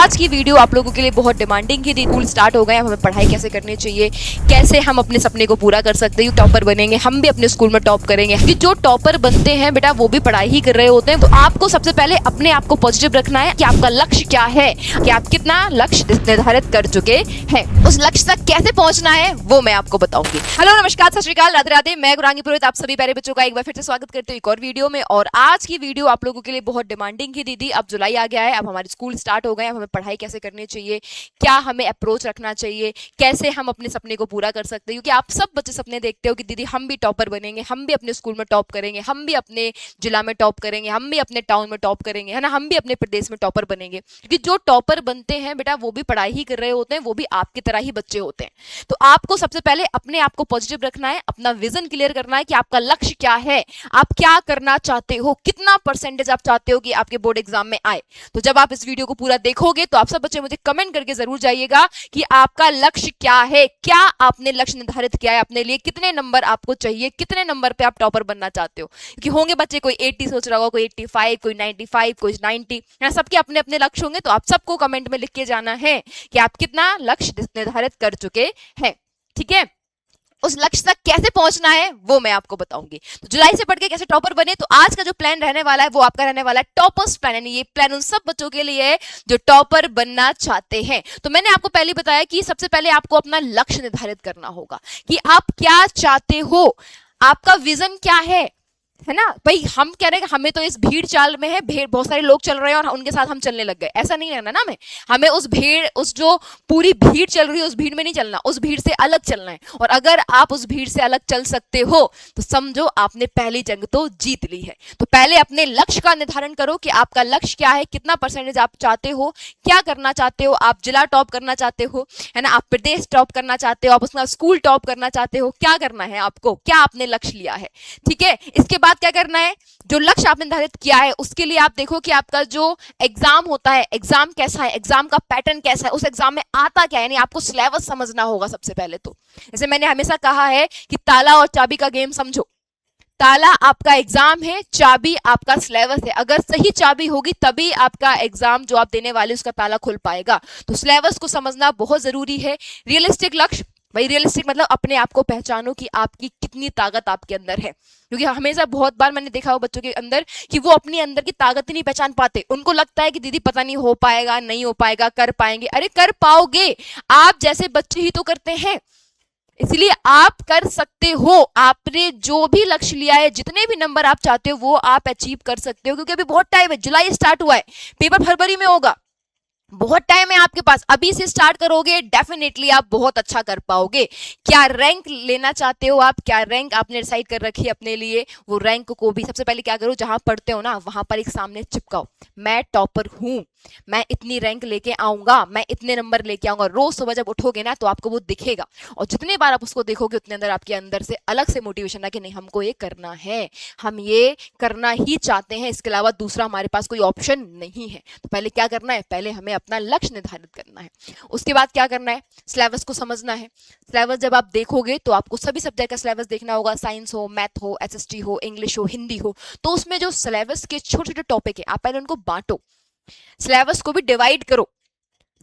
आज की वीडियो आप लोगों के लिए बहुत डिमांडिंग थी। स्कूल स्टार्ट हो गए, हमें पढ़ाई कैसे करनी चाहिए, कैसे हम अपने सपने को पूरा कर सकते हैं, टॉपर बनेंगे, हम भी अपने स्कूल में टॉप करेंगे। कि जो टॉपर बनते हैं बेटा वो भी पढ़ाई ही कर रहे होते हैं। तो आपको सबसे पहले अपने आप को पॉजिटिव रखना है कि आपका लक्ष्य क्या है, कि आप कितना लक्ष्य निर्धारित कर चुके हैं, उस लक्ष्य तक कैसे पहुंचना है वो मैं आपको बताऊंगी। हेलो नमस्कार सत श्री अकाल, राधे राधे। मैं गुरांगी पुरोहित आप सभी प्यारे बच्चों का एक बार फिर से स्वागत करती हूँ एक और वीडियो में। और आज की वीडियो आप लोगों के लिए बहुत डिमांडिंग थी दीदी। अब जुलाई आ गया है, अब हमारे स्कूल स्टार्ट हो गए, हमें पढ़ाई कैसे करनी चाहिए, क्या हमें अप्रोच रखना चाहिए, कैसे हम अपने सपने को पूरा कर सकते हैं। क्योंकि आप सब बच्चे सपने देखते हो कि दीदी हम भी टॉपर बनेंगे, हम भी अपने स्कूल में टॉप करेंगे, हम भी अपने जिला में टॉप करेंगे, हम भी अपने टाउन में टॉप करेंगे, है ना, हम भी अपने प्रदेश में टॉपर बनेंगे। क्योंकि जो टॉपर बनते हैं बेटा वो भी पढ़ाई ही कर रहे होते हैं, वो भी आपकी तरह ही बच्चे होते हैं। तो आपको सबसे पहले अपने आप को पॉजिटिव रखना है, अपना विजन क्लियर करना है कि आपका लक्ष्य क्या है, आप क्या करना चाहते हो, कितना परसेंटेज आप चाहते हो कि आपके बोर्ड एग्जाम में आए। तो जब आप इस वीडियो को पूरा देखोगे तो आप सब बच्चे मुझे कमेंट करके जरूर जाइएगा कि आपका लक्ष्य क्या है, क्या आपने लक्ष्य निर्धारित किया है अपने लिए, कितने नंबर आपको चाहिए, कितने नंबर पे आप टॉपर बनना चाहते हो। क्योंकि होंगे बच्चे कोई 80 सोच रहा होगा, कोई 85, कोई 95, कोई 90, सबके अपने अपने लक्ष्य होंगे। तो आप सबको कमेंट में लिख के जाना है कि आप कितना लक्ष्य निर्धारित कर चुके हैं। ठीक है, उस लक्ष्य तक कैसे पहुंचना है वो मैं आपको बताऊंगी। तो जुलाई से पढ़ के कैसे टॉपर बने, तो आज का जो प्लान रहने वाला है वो आपका रहने वाला है टॉपर्स प्लान। यानी ये प्लान उन सब बच्चों के लिए है जो टॉपर बनना चाहते हैं। तो मैंने आपको पहले बताया कि सबसे पहले आपको अपना लक्ष्य निर्धारित करना होगा कि आप क्या चाहते हो, आपका विजन क्या है ना। भाई हम कह रहे हैं हमें तो इस भीड़ चाल में है, भीड़ बहुत सारे लोग चल रहे हैं और उनके साथ हम चलने लग गए, ऐसा नहीं रहना ना। हमें उस भीड़, उस जो पूरी भीड़ चल रही है उस भीड़ में नहीं चलना, उस भीड़ से अलग चलना है। और अगर आप उस भीड़ से अलग चल सकते हो तो समझो आपने पहली जंग तो जीत ली है। तो पहले अपने लक्ष्य का निर्धारण करो कि आपका लक्ष्य क्या है, कितना परसेंटेज आप चाहते हो, क्या करना चाहते हो। आप जिला टॉप करना चाहते हो, है ना, आप प्रदेश टॉप करना चाहते हो, आप उसका स्कूल टॉप करना चाहते हो, क्या करना है आपको, क्या आपने लक्ष्य लिया है। ठीक है, इसके बाद क्या करना है, जो लक्ष्य आपने निर्धारित किया है उसके लिए आप देखो कि आपका जो एग्जाम होता है, एग्जाम कैसा है, एग्जाम का पैटर्न कैसा है, उस एग्जाम में आता क्या है। यानी आपको सिलेबस समझना होगा सबसे पहले। तो जैसे मैंने हमेशा कहा है कि ताला और चाबी का गेम समझो। ताला आपका एग्जाम है, चाबी आपका सिलेबस है। अगर सही चाबी होगी तभी आपका एग्जाम जो आप देने वाले उसका ताला खुल पाएगा। तो सिलेबस को समझना बहुत जरूरी है। रियलिस्टिक लक्ष्य, भाई रियलिस्टिक मतलब अपने आप को पहचानो कि आपकी कितनी ताकत आपके अंदर है। क्योंकि हमेशा बहुत बार मैंने देखा हो बच्चों के अंदर कि वो अपनी अंदर की ताकत ही नहीं पहचान पाते। उनको लगता है कि दीदी पता नहीं हो पाएगा, नहीं हो पाएगा, कर पाएंगे। अरे कर पाओगे, आप जैसे बच्चे ही तो करते हैं, इसलिए आप कर सकते हो। आपने जो भी लक्ष्य लिया है, जितने भी नंबर आप चाहते हो वो आप अचीव कर सकते हो। क्योंकि अभी बहुत टाइम है, जुलाई स्टार्ट हुआ है, पेपर फरवरी में होगा, बहुत टाइम है आपके पास। अभी से स्टार्ट करोगे डेफिनेटली आप बहुत अच्छा कर पाओगे। क्या रैंक लेना चाहते हो आप, क्या रैंक आपने डिसाइड कर रखी है अपने लिए, वो रैंक को भी सबसे पहले क्या करो, जहां पढ़ते हो ना वहां पर एक सामने चिपकाओ, मैं टॉपर हूं, मैं इतनी रैंक लेके आऊंगा, मैं इतने नंबर लेके आऊंगा। रोज सुबह जब उठोगे ना तो आपको वो दिखेगा, और जितने बार आप उसको देखोगे उतने अंदर आपके अंदर से अलग से मोटिवेशन है कि नहीं हमको ये करना है, हम ये करना ही चाहते हैं, इसके अलावा दूसरा हमारे पास कोई ऑप्शन नहीं है। तो पहले क्या करना है, पहले हमें अपना लक्ष्य निर्धारित करना है। उसके बाद क्या करना है, सिलेबस को समझना है। सिलेबस जब आप देखोगे तो आपको सभी सब्जेक्ट का सिलेबस देखना होगा, साइंस हो, मैथ हो, एसएसटी हो, इंग्लिश हो, हिंदी हो। तो उसमें जो सिलेबस के छोटे छोटे टॉपिक है आप पहले उनको बांटो, सिलेबस को भी डिवाइड करो।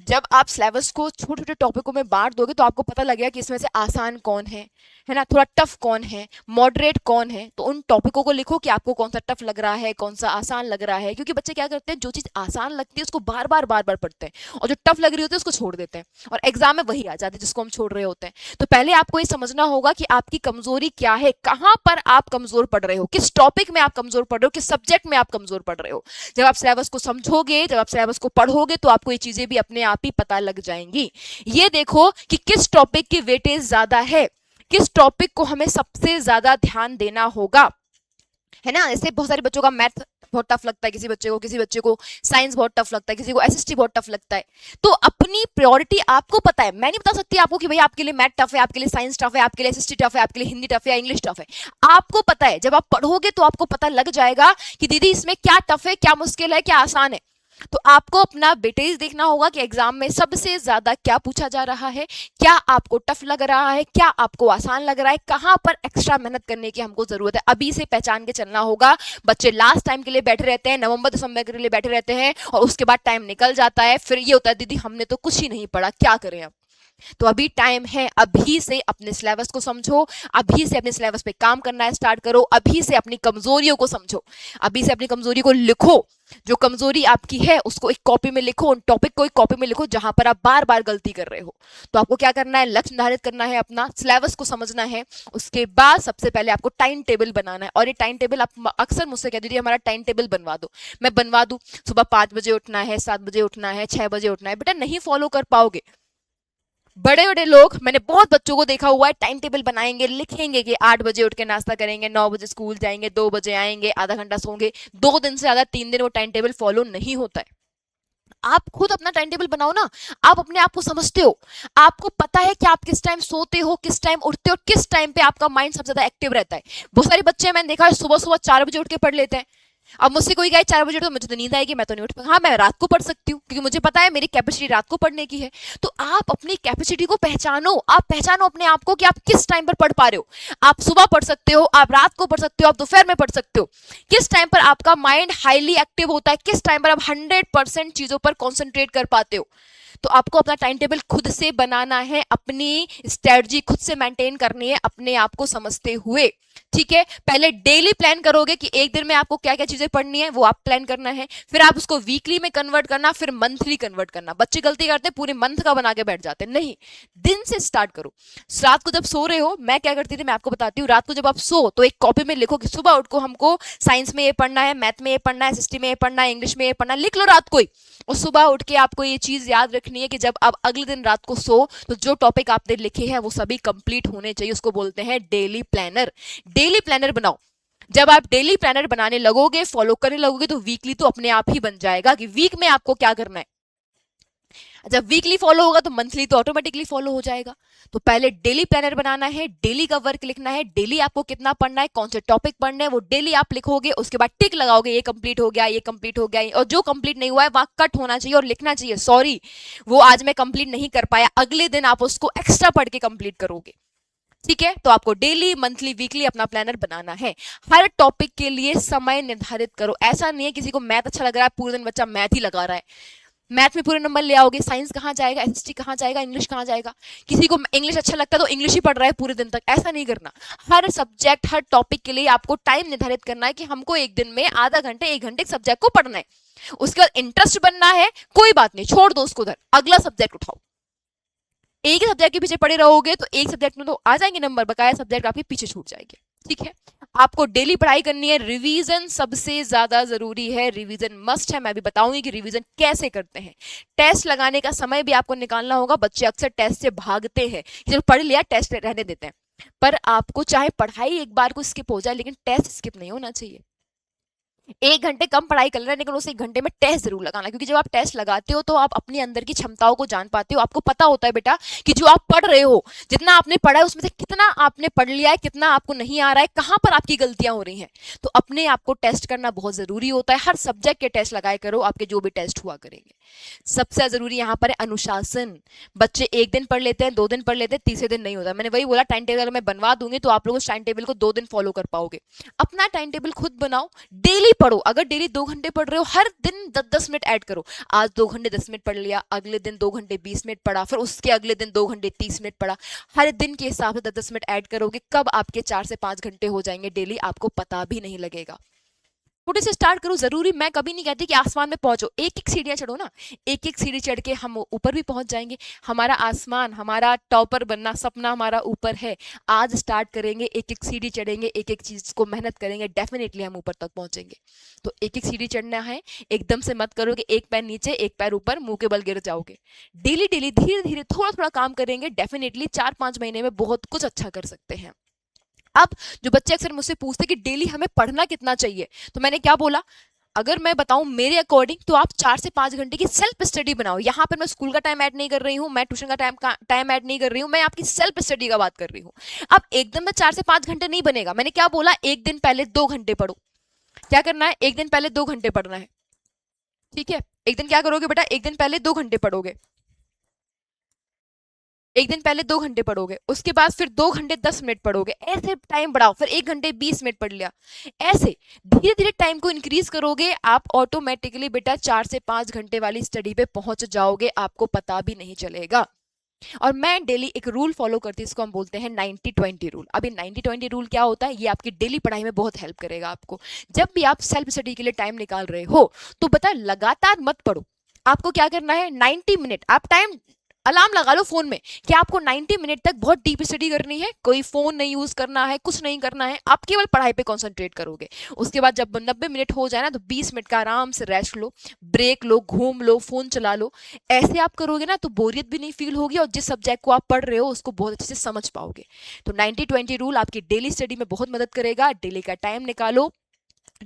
जब आप सिलेबस को छोटे छोटे टॉपिकों में बांट दोगे तो आपको पता लगेगा कि इसमें से आसान कौन है ना, थोड़ा टफ कौन है, मॉडरेट कौन है। तो उन टॉपिकों को लिखो कि आपको कौन सा टफ लग रहा है, कौन सा आसान लग रहा है। क्योंकि बच्चे क्या करते हैं, जो चीज आसान लगती है उसको बार बार पढ़ते हैं, और जो टफ लग रही होती है उसको छोड़ देते हैं, और एग्जाम में वही आ जाते हैं जिसको हम छोड़ रहे होते हैं। तो पहले आपको ये समझना होगा कि आपकी कमजोरी क्या है, कहां पर आप कमजोर पढ़ रहे हो, किस टॉपिक में आप कमजोर पढ़ रहे हो, किस सब्जेक्ट में आप कमजोर पढ़ रहे हो। जब आप सिलेबस को समझोगे, जब आप सिलेबस को पढ़ोगे तो आपको ये चीजें भी अपने आप ही पता लग जाएंगी। ये देखो कि किस टॉपिक की वेटेज ज्यादा है, किस टॉपिक को हमें सबसे ज्यादा ध्यान देना होगा, है ना। ऐसे बहुत सारे बच्चों का मैथ बहुत टफ लगता है, किसी बच्चे को साइंस बहुत टफ लगता है, किसी को एसएसटी बहुत टफ लगता है। तो अपनी प्रायोरिटी आपको पता है, मैं नहीं बता सकती आपको कि भाई आपके लिए मैथ टफ है, आपके लिए साइंस टफ है, आपके लिए एसएसटी टफ है, आपके लिए हिंदी टफ है या इंग्लिश टफ है। आपको पता है, जब आप पढ़ोगे तो आपको पता लग जाएगा कि दीदी इसमें क्या टफ है, क्या मुश्किल है, क्या आसान है। तो आपको अपना वेटेज देखना होगा कि एग्जाम में सबसे ज्यादा क्या पूछा जा रहा है, क्या आपको टफ लग रहा है, क्या आपको आसान लग रहा है, कहां पर एक्स्ट्रा मेहनत करने की हमको जरूरत है, अभी से पहचान के चलना होगा। बच्चे लास्ट टाइम के लिए बैठे रहते हैं, नवंबर दिसंबर के लिए बैठे रहते हैं, और उसके बाद टाइम निकल जाता है, फिर ये होता है दीदी हमने तो कुछ ही नहीं पढ़ा, क्या करें अब। तो अभी टाइम है, अभी से अपने सिलेबस को समझो, अभी से अपने सिलेबस पे काम करना स्टार्ट करो, अभी से अपनी कमजोरियों को समझो, अभी से अपनी कमजोरी को लिखो। जो कमजोरी आपकी है उसको एक कॉपी में लिखो, उन टॉपिक को एक कॉपी में लिखो जहां पर आप बार बार गलती कर रहे हो। तो आपको क्या करना है, लक्ष्य निर्धारित करना है, अपना सिलेबस को समझना है। उसके बाद सबसे पहले आपको टाइम टेबल बनाना है। और ये टाइम टेबल आप अक्सर मुझसे कहती थी हमारा टाइम टेबल बनवा दो, मैं बनवा दूं। सुबह 5 बजे उठना है, 7 बजे उठना है, 6 बजे उठना है, बेटा नहीं फॉलो कर पाओगे। बड़े बड़े लोग, मैंने बहुत बच्चों को देखा हुआ है, टाइम टेबल बनाएंगे, लिखेंगे कि 8 बजे उठ के नाश्ता करेंगे, 9 बजे स्कूल जाएंगे, 2 बजे आएंगे, आधा घंटा सोंगे, 2 दिन से ज्यादा 3 दिन वो टाइम टेबल फॉलो नहीं होता है। आप खुद अपना टाइम टेबल बनाओ ना। आप अपने आप को समझते हो, आपको पता है कि आप किस टाइम सोते हो, किस टाइम उठते हो, किस टाइम पे आपका माइंड सबसे ज्यादा एक्टिव रहता है। बहुत सारे बच्चे मैंने देखा है सुबह सुबह 4 बजे उठ के पढ़ लेते हैं। अब मुझसे कोई कहे 4 बजे तो मुझे तो नींद आएगी, मैं तो नहीं उठ पाऊंगा। हाँ, मैं रात को पढ़ सकती हूँ क्योंकि मुझे पता है मेरी कैपेसिटी रात को पढ़ने की है। तो आप अपनी कैपेसिटी को पहचानो, आप पहचानो अपने आप को कि आप किस टाइम पर पढ़ पा रहे हो। आप सुबह पढ़ सकते हो, आप रात को पढ़ सकते हो, आप दोपहर में पढ़ सकते हो। किस टाइम पर आपका माइंड हाईली एक्टिव होता है, किस टाइम पर आप 100% चीजों पर कॉन्सेंट्रेट कर पाते हो। तो आपको अपना टाइम टेबल खुद से बनाना है, अपनी स्ट्रेटजी खुद से मेंटेन करनी है, अपने आप को समझते हुए। ठीक है, पहले डेली प्लान करोगे कि एक दिन में आपको क्या क्या चीजें पढ़नी है, वो आप प्लान करना है। फिर आप उसको वीकली में कन्वर्ट करना, फिर मंथली कन्वर्ट करना। बच्चे गलती करते हैं, पूरे मंथ का बना के बैठ जाते हैं। नहीं, दिन से स्टार्ट करो। रात को जब सो रहे हो, मैं क्या करती थी मैं आपको बताती हूँ। रात को जब आप सो तो एक कॉपी में लिखो कि सुबह उठ को हमको साइंस में ये पढ़ना है, मैथ में ये पढ़ना है, हिस्ट्री में ये पढ़ना है, इंग्लिश में ये पढ़ना है, लिख लो रात को ही। और सुबह उठ के आपको ये चीज याद रखनी है कि जब आप अगले दिन रात को सो तो जो टॉपिक आपने लिखे हैं वो सभी कंप्लीट होने चाहिए। उसको बोलते हैं डेली प्लानर। डेली प्लानर बनाओ। जब आप डेली प्लानर बनाने लगोगे, फॉलो करने लगोगे, तो वीकली तो अपने आप ही बन जाएगा कि वीक में आपको क्या करना है। जब वीकली फॉलो होगा तो मंथली तो ऑटोमेटिकली फॉलो हो जाएगा। तो पहले डेली प्लानर बनाना है, डेली का वर्क लिखना है, डेली आपको कितना पढ़ना है, कौन से टॉपिक पढ़ने हैं वो डेली आप लिखोगे। उसके बाद टिक लगाओगे, ये कंप्लीट हो गया, ये कंप्लीट हो गया, और जो कंप्लीट नहीं हुआ है वहां कट होना चाहिए और लिखना चाहिए सॉरी वो आज मैं कंप्लीट नहीं कर पाया। अगले दिन आप उसको एक्स्ट्रा पढ़ के कंप्लीट करोगे। ठीक है, तो आपको डेली, मंथली, वीकली अपना प्लानर बनाना है। हर टॉपिक के लिए समय निर्धारित करो। ऐसा नहीं है किसी को मैथ अच्छा लग रहा है पूरे दिन बच्चा मैथ ही लगा रहा है, मैथ में पूरे नंबर ले आओगे, साइंस कहाँ जाएगा, एसएसटी कहाँ जाएगा, इंग्लिश कहाँ जाएगा। किसी को इंग्लिश अच्छा लगता है तो इंग्लिश ही पढ़ रहा है पूरे दिन तक, ऐसा नहीं करना। हर सब्जेक्ट, हर टॉपिक के लिए आपको टाइम निर्धारित करना है कि हमको एक दिन में आधा घंटे, 1 घंटे सब्जेक्ट को पढ़ना है। उसके बाद इंटरेस्ट बनना है, कोई बात नहीं, छोड़ दो उसको उधर, अगला सब्जेक्ट उठाओ। एक ही सब्जेक्ट के पीछे पड़े रहोगे तो एक सब्जेक्ट में तो आ जाएंगे नंबर, बकाया सब्जेक्ट आपके पीछे छूट जाएंगे। ठीक है, आपको डेली पढ़ाई करनी है। रिवीजन सबसे ज्यादा जरूरी है, रिवीजन मस्ट है। मैं भी बताऊंगी कि रिवीजन कैसे करते हैं। टेस्ट लगाने का समय भी आपको निकालना होगा। बच्चे अक्सर टेस्ट से भागते हैं, चलो पढ़ लिया टेस्ट रहने देते हैं, पर आपको चाहे पढ़ाई एक बार को स्किप हो जाए लेकिन टेस्ट स्किप नहीं होना चाहिए। 1 घंटे कम पढ़ाई कर रहे हैं लेकिन उस 1 घंटे में टेस्ट जरूर लगाना, क्योंकि जब आप टेस्ट लगाते हो तो आप अपने अंदर की क्षमताओं को जान पाते हो। आपको पता होता है बेटा कि जो आप पढ़ रहे हो, जितना आपने पढ़ा है उसमें से कितना आपने पढ़ लिया है, कितना आपको नहीं आ रहा है, कहां पर आपकी गलतियां हो रही हैं। तो अपने आप को टेस्ट करना बहुत जरूरी होता है। हर सब्जेक्ट के टेस्ट लगाए करो, आपके जो भी टेस्ट हुआ करेंगे। सबसे जरूरी यहाँ पर है अनुशासन। बच्चे एक दिन पढ़ लेते हैं, 2 दिन पढ़ लेते हैं, तीसरे दिन नहीं होता। मैंने वही बोला, टाइम टेबल मैं बनवा दूंगी तो आप लोग उस टाइम टेबल को 2 दिन फॉलो कर पाओगे। अपना टाइम टेबल खुद बनाओ, डेली पढ़ो। अगर डेली 2 घंटे पढ़ रहे हो, हर दिन 10-10 मिनट ऐड करो। आज 2 घंटे 10 मिनट पढ़ लिया, अगले दिन 2 घंटे 20 मिनट पढ़ा, फिर उसके अगले दिन 2 घंटे 30 मिनट पढ़ा। हर दिन के हिसाब से 10-10 मिनट ऐड करोगे, कब आपके 4 से 5 घंटे हो जाएंगे डेली, आपको पता भी नहीं लगेगा। छोटे से स्टार्ट करो। जरूरी, मैं कभी नहीं कहती कि आसमान में पहुंचो, एक एक सीढ़ियां चढ़ो ना, एक एक सीढ़ी चढ़ के हम ऊपर भी पहुंच जाएंगे। हमारा आसमान, हमारा टॉपर बनना सपना हमारा ऊपर है। आज स्टार्ट करेंगे, एक एक सीढ़ी चढ़ेंगे, एक एक चीज को मेहनत करेंगे, डेफिनेटली हम ऊपर तक पहुंचेंगे। तो एक एक सीढ़ी चढ़ना है, एकदम से मत करो कि एक पैर नीचे एक पैर ऊपर, मुंह के बल गिर जाओगे। डेली डेली धीरे धीरे थोड़ा थोड़ा काम करेंगे, डेफिनेटली 4-5 महीने में बहुत कुछ अच्छा कर सकते हैं। अब जो बच्चे अक्सर मुझसे पूछते कि डेली हमें पढ़ना कितना चाहिए, तो मैंने क्या बोला, अगर मैं बताऊं मेरे अकॉर्डिंग तो आप 4 से 5 घंटे की सेल्फ स्टडी बनाओ। यहां पर मैं स्कूल का टाइम ऐड नहीं कर रही हूं, मैं ट्यूशन का टाइम ऐड नहीं कर रही हूं, मैं आपकी सेल्फ स्टडी का बात कर रही हूं। अब एकदम में 4 से 5 घंटे नहीं बनेगा। मैंने क्या बोला, एक दिन पहले 2 घंटे पढ़ो। क्या करना है, एक दिन पहले 2 घंटे पढ़ना है। ठीक है, एक दिन क्या करोगे बेटा, एक दिन पहले 2 घंटे पढ़ोगे, एक दिन पहले 2 घंटे पढ़ोगे, उसके बाद फिर 2 घंटे 10 मिनट पढ़ोगे, ऐसे टाइम बढ़ाओ, फिर 1 घंटे 20 मिनट पढ़ लिया। ऐसे धीरे धीरे टाइम को इंक्रीज करोगे, आप ऑटोमेटिकली बेटा 4 से 5 घंटे वाली स्टडी पे पहुंच जाओगे, आपको पता भी नहीं चलेगा। और मैं डेली एक रूल फॉलो करती हूँ, इसको हम बोलते हैं 90-20 रूल। अब ये 90-20 रूल क्या होता है, ये आपकी डेली पढ़ाई में बहुत हेल्प करेगा आपको। जब भी आप सेल्फ स्टडी के लिए टाइम निकाल रहे हो तो बता लगातार मत पढ़ो, आपको क्या करना है, 90 मिनट आप टाइम अलार्म लगा लो फोन में कि आपको 90 मिनट तक बहुत डीप स्टडी करनी है, कोई फोन नहीं यूज करना है, कुछ नहीं करना है, आप केवल पढ़ाई पे कंसंट्रेट करोगे। उसके बाद जब 90 मिनट हो जाए ना, तो 20 मिनट का आराम से रेस्ट लो, ब्रेक लो, घूम लो, फोन चला लो। ऐसे आप करोगे ना तो बोरियत भी नहीं फील होगी, और जिस सब्जेक्ट को आप पढ़ रहे हो उसको बहुत अच्छे से समझ पाओगे। तो 90-20 रूल आपकी डेली स्टडी में बहुत मदद करेगा। डेली का टाइम निकालो,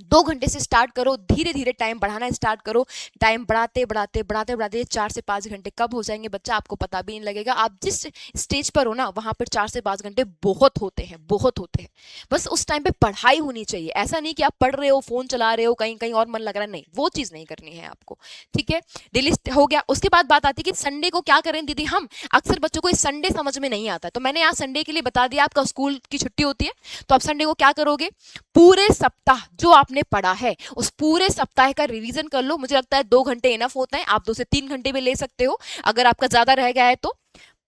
2 घंटे से स्टार्ट करो, धीरे धीरे टाइम बढ़ाना स्टार्ट करो। टाइम बढ़ाते बढ़ाते बढ़ाते बढ़ाते 4 से 5 घंटे कब हो जाएंगे बच्चा, आपको पता भी नहीं लगेगा। आप जिस स्टेज पर हो ना, वहां पर 4 से 5 घंटे बहुत होते हैं, बहुत होते हैं। बस उस टाइम पे पढ़ाई होनी चाहिए, ऐसा नहीं कि आप पढ़ रहे हो, फोन चला रहे हो, कहीं कहीं और मन लग रहा है, नहीं, वो चीज नहीं करनी है आपको। ठीक है, डेली हो गया। उसके बाद बात आती है कि संडे को क्या करें दीदी हम। अक्सर बच्चों को इस संडे समझ में नहीं आता, तो मैंने यहाँ संडे के लिए बता दिया, आपका स्कूल की छुट्टी होती है, तो आप संडे को क्या करोगे, पूरे सप्ताह जो आपने पढ़ा है उस पूरे सप्ताह का रिवीजन कर लो। मुझे लगता है 2 घंटे इनफ होता है, आप 2 से 3 घंटे भी ले सकते हो अगर आपका ज्यादा रह गया है तो।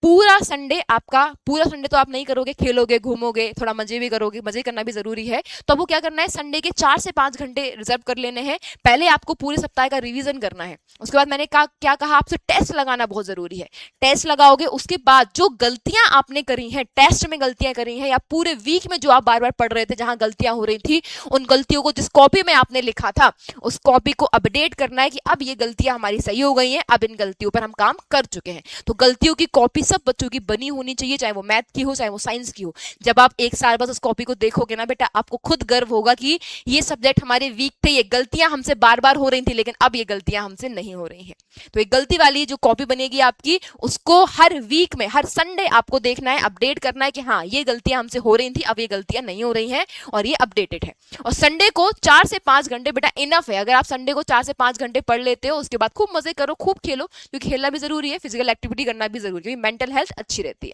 पूरा संडे आपका, पूरा संडे तो आप नहीं करोगे, खेलोगे, घूमोगे, थोड़ा मजे भी करोगे, मजे करना भी जरूरी है। तो वो क्या करना है, संडे के 4 से 5 घंटे रिजर्व कर लेने हैं। पहले आपको पूरे सप्ताह का रिवीजन करना है। उसके बाद मैंने क्या कहा आपसे, टेस्ट लगाना बहुत जरूरी है। टेस्ट लगाओगे, उसके बाद जो गलतियां आपने करी हैं, टेस्ट में गलतियां करी हैं, या पूरे वीक में जो आप बार बार पढ़ रहे थे जहां गलतियां हो रही थी, उन गलतियों को जिस कॉपी में आपने लिखा था उस कॉपी को अपडेट करना है कि अब ये गलतियां हमारी सही हो गई हैं, अब इन गलतियों पर हम काम कर चुके हैं। तो गलतियों की कॉपी सब बच्चों की बनी होनी चाहिए, चाहे वो मैथ की हो, चाहे वो साइंस की हो। जब आप एक साल बाद उस कॉपी को देखोगे ना बेटा, आपको खुद गर्व होगा कि ये सब्जेक्ट हमारे वीक थे, ये गलतियां हमसे बार बार हो रही थी, लेकिन अब ये गलतियां हमसे नहीं हो रही हैं। तो एक गलती वाली जो कॉपी बनेगी आपकी, उसको हर वीक में, हर संडे आपको देखना है, अपडेट करना है कि हाँ ये गलतियां हमसे हो रही थी, अब ये गलतियां नहीं हो रही हैं और ये अपडेटेड है। और संडे को 4 से 5 घंटे बेटा इनफ है। अगर आप संडे को 4 से 5 घंटे पढ़ लेते हो, उसके बाद खूब मजे करो, खूब खेलो, क्योंकि खेलना भी जरूरी है, फिजिकल एक्टिविटी करना भी जरूरी है, क्योंकि मेंटल हेल्थ अच्छी रहती है।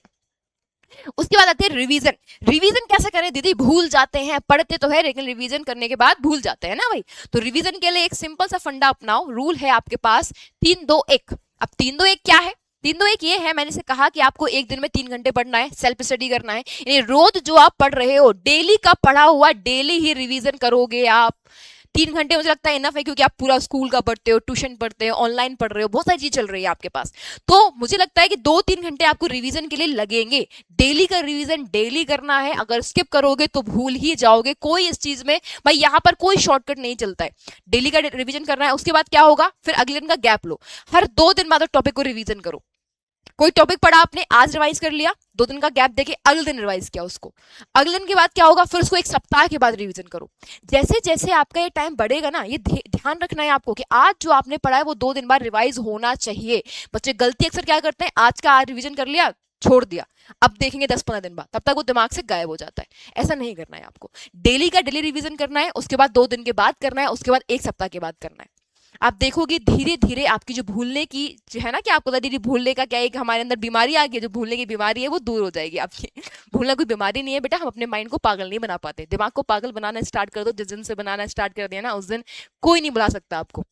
उसके बाद आती है रिवीजन। रिवीजन कैसे करें दीदी, भूल जाते हैं, पढ़ते तो है लेकिन रिवीजन करने के बाद भूल जाते हैं ना भाई। तो रिवीजन के लिए एक सिंपल सा फंडा अपनाओ, रूल है आपके पास 3-2-1। अब 3-2-1 क्या है, 3-2-1 ये है, मैंने से कहा कि आपको एक दिन में 3 घंटे पढ़ना है, सेल्फ स्टडी करना है, यानी रोज जो आप पढ़ रहे हो डेली का पढ़ा हुआ डेली ही रिवीजन करोगे आप। 3 घंटे मुझे लगता है इनफ है, क्योंकि आप पूरा स्कूल का पढ़ते हो, ट्यूशन पढ़ते हो, ऑनलाइन पढ़ रहे हो, बहुत सारी चीज चल रही है आपके पास। तो मुझे लगता है कि 2-3 घंटे आपको रिवीजन के लिए लगेंगे। डेली का रिवीजन डेली करना है, अगर स्किप करोगे तो भूल ही जाओगे। कोई इस चीज में भाई यहाँ पर कोई शॉर्टकट नहीं चलता है, डेली का रिवीजन करना है। उसके बाद क्या होगा, फिर अगले दिन का गैप लो, हर 2 दिन बाद टॉपिक को रिवीजन करो। कोई टॉपिक पढ़ा आपने, आज रिवाइज कर लिया, 2 दिन का गैप देके अगले दिन रिवाइज किया उसको, अगले दिन के बाद क्या होगा, फिर उसको एक सप्ताह के बाद रिवीजन करो। जैसे जैसे आपका ये टाइम बढ़ेगा ना, ये ध्यान रखना है आपको कि आज जो आपने पढ़ा है वो 2 दिन बाद रिवाइज होना चाहिए। बच्चे गलती अक्सर क्या करते हैं, आज का आज रिवीजन कर लिया, छोड़ दिया, अब देखेंगे 10-15 दिन बाद, तब तक वो दिमाग से गायब हो जाता है। ऐसा नहीं करना है आपको, डेली का डेली रिवीजन करना है, उसके बाद 2 दिन के बाद करना है, उसके बाद एक सप्ताह के बाद करना है। आप देखोगे धीरे धीरे आपकी जो भूलने की जो है ना, कि आपको दीदी भूलने का क्या है, हमारे अंदर बीमारी आ गई है, जो भूलने की बीमारी है वो दूर हो जाएगी आपकी। भूलना कोई बीमारी नहीं है बेटा, हम अपने माइंड को पागल नहीं बना पाते। दिमाग को पागल बनाना स्टार्ट कर दो, जिस दिन से बनाना स्टार्ट कर दिया ना, उस दिन कोई नहीं बुला सकता आपको।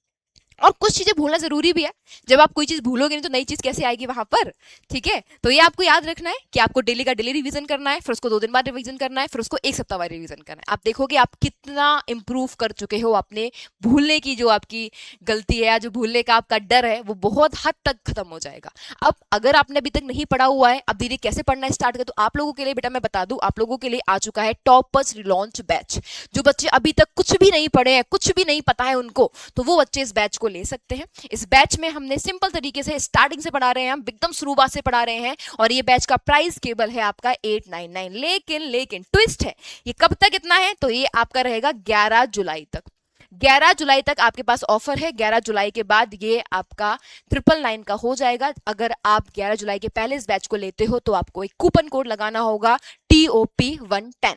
और कुछ चीजें भूलना जरूरी भी है, जब आप कोई चीज भूलोगे नहीं तो नई चीज कैसे आएगी वहां पर। ठीक है, तो ये आपको याद रखना है कि आपको डेली का डेली रिवीजन करना है, फिर उसको 2 दिन बाद रिवीजन करना है, फिर उसको एक सप्ताह बाद रिवीजन करना है। आप देखोगे आप कितना इंप्रूव कर चुके हो, अपने भूलने की जो आपकी गलती है या जो भूलने का आपका डर है वो बहुत हद तक खत्म हो जाएगा। अब अगर आपने अभी तक नहीं पढ़ा हुआ है, अब धीरे कैसे पढ़ना स्टार्ट करें, तो आप लोगों के लिए बेटा मैं बता दूं, आप लोगों के लिए आ चुका है टॉपर्स रिलॉन्च बैच। जो बच्चे अभी तक कुछ भी नहीं पढ़े हैं, कुछ भी नहीं पता है उनको, तो वो बच्चे इस बैच को ले सकते हैं। इस बैच में हमने सिंपल तरीके से स्टार्टिंग से पढ़ा रहे हैं, हम एकदम शुरुआत से पढ़ा रहे हैं, और ये बैच का प्राइस केवल है आपका 899। लेकिन ट्विस्ट है, ये कब तक इतना है, तो ये आपका रहेगा 11 जुलाई तक। 11 जुलाई तक आपके पास ऑफर है, 11 जुलाई के बाद ये आपका 999 का हो जाएगा। अगर आप 11 जुलाई के पहले इस बैच को लेते हो तो आपको एक कूपन कोड लगाना होगा TOP110।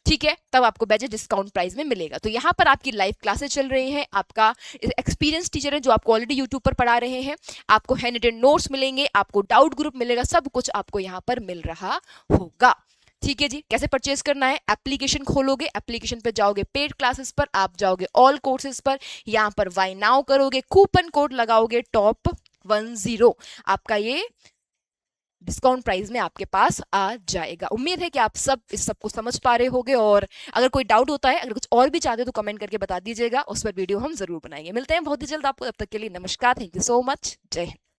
ठीक है, तब आपको बैचेस डिस्काउंट प्राइस में मिलेगा। तो यहाँ पर आपकी लाइव क्लासेस चल रही हैं, आपका एक्सपीरियंस टीचर है जो आपको ऑलरेडी यूट्यूब पर पढ़ा रहे हैं, आपको हैंड रिटन नोट्स मिलेंगे, आपको डाउट ग्रुप मिलेगा, सब कुछ आपको यहाँ पर मिल रहा होगा। ठीक है जी, कैसे परचेज करना है? एप्लीकेशन खोलोगे, एप्लीकेशन पर जाओगे, पेड क्लासेस पर आप जाओगे, ऑल कोर्सेज पर, यहाँ पर वाई नाउ करोगे, कूपन कोड लगाओगे TOP10, आपका ये डिस्काउंट प्राइस में आपके पास आ जाएगा। उम्मीद है कि आप सब इस सब को समझ पा रहे होगे, और अगर कोई डाउट होता है, अगर कुछ और भी चाहते हो तो कमेंट करके बता दीजिएगा, उस पर वीडियो हम जरूर बनाएंगे। मिलते हैं बहुत ही जल्द आपको, तब तक के लिए नमस्कार, थैंक यू सो मच, जय हिंद।